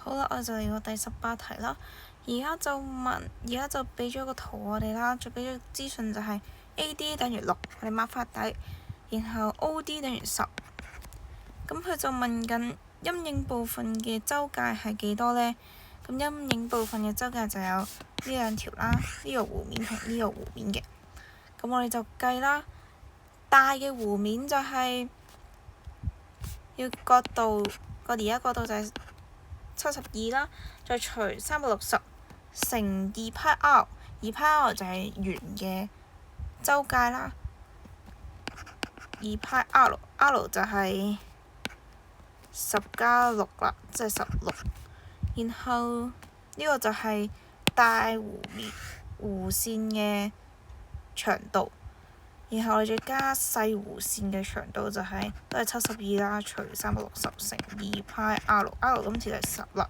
好啦，我就嚟到第18題啦。而家就俾咗個圖我哋啦，再俾咗資訊就係 AD 等於6，我哋抹翻底，然後 OD 等於10。咁佢就問緊陰影部分嘅周界係幾多呢？咁陰影部分嘅周界就有呢兩條啦，呢個弧面同呢個弧面嘅。咁我哋就計啦，大嘅弧面就係要角度，而家角度就係72啦，再除360乘2πr， 2πr 就係圓嘅周界啦，2πr 就係10加6啦，即係16。然後呢個就係大弧線嘅長度，然後我哋再加細弧線嘅長度就係都係72啦，除360乘2πr，r 今次就係10啦。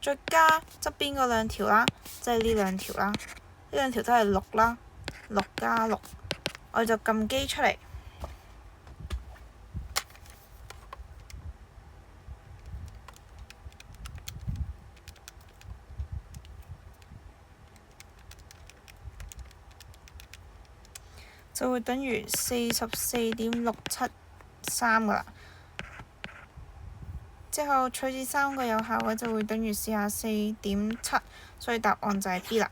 再加側邊嗰兩條啦，即係呢兩條啦，呢兩條都係6啦，6加6，我哋就撳機出嚟，就會等於44.673噶啦。之後取至3個有效位就會等於44.7，所以答案就係 B 啦。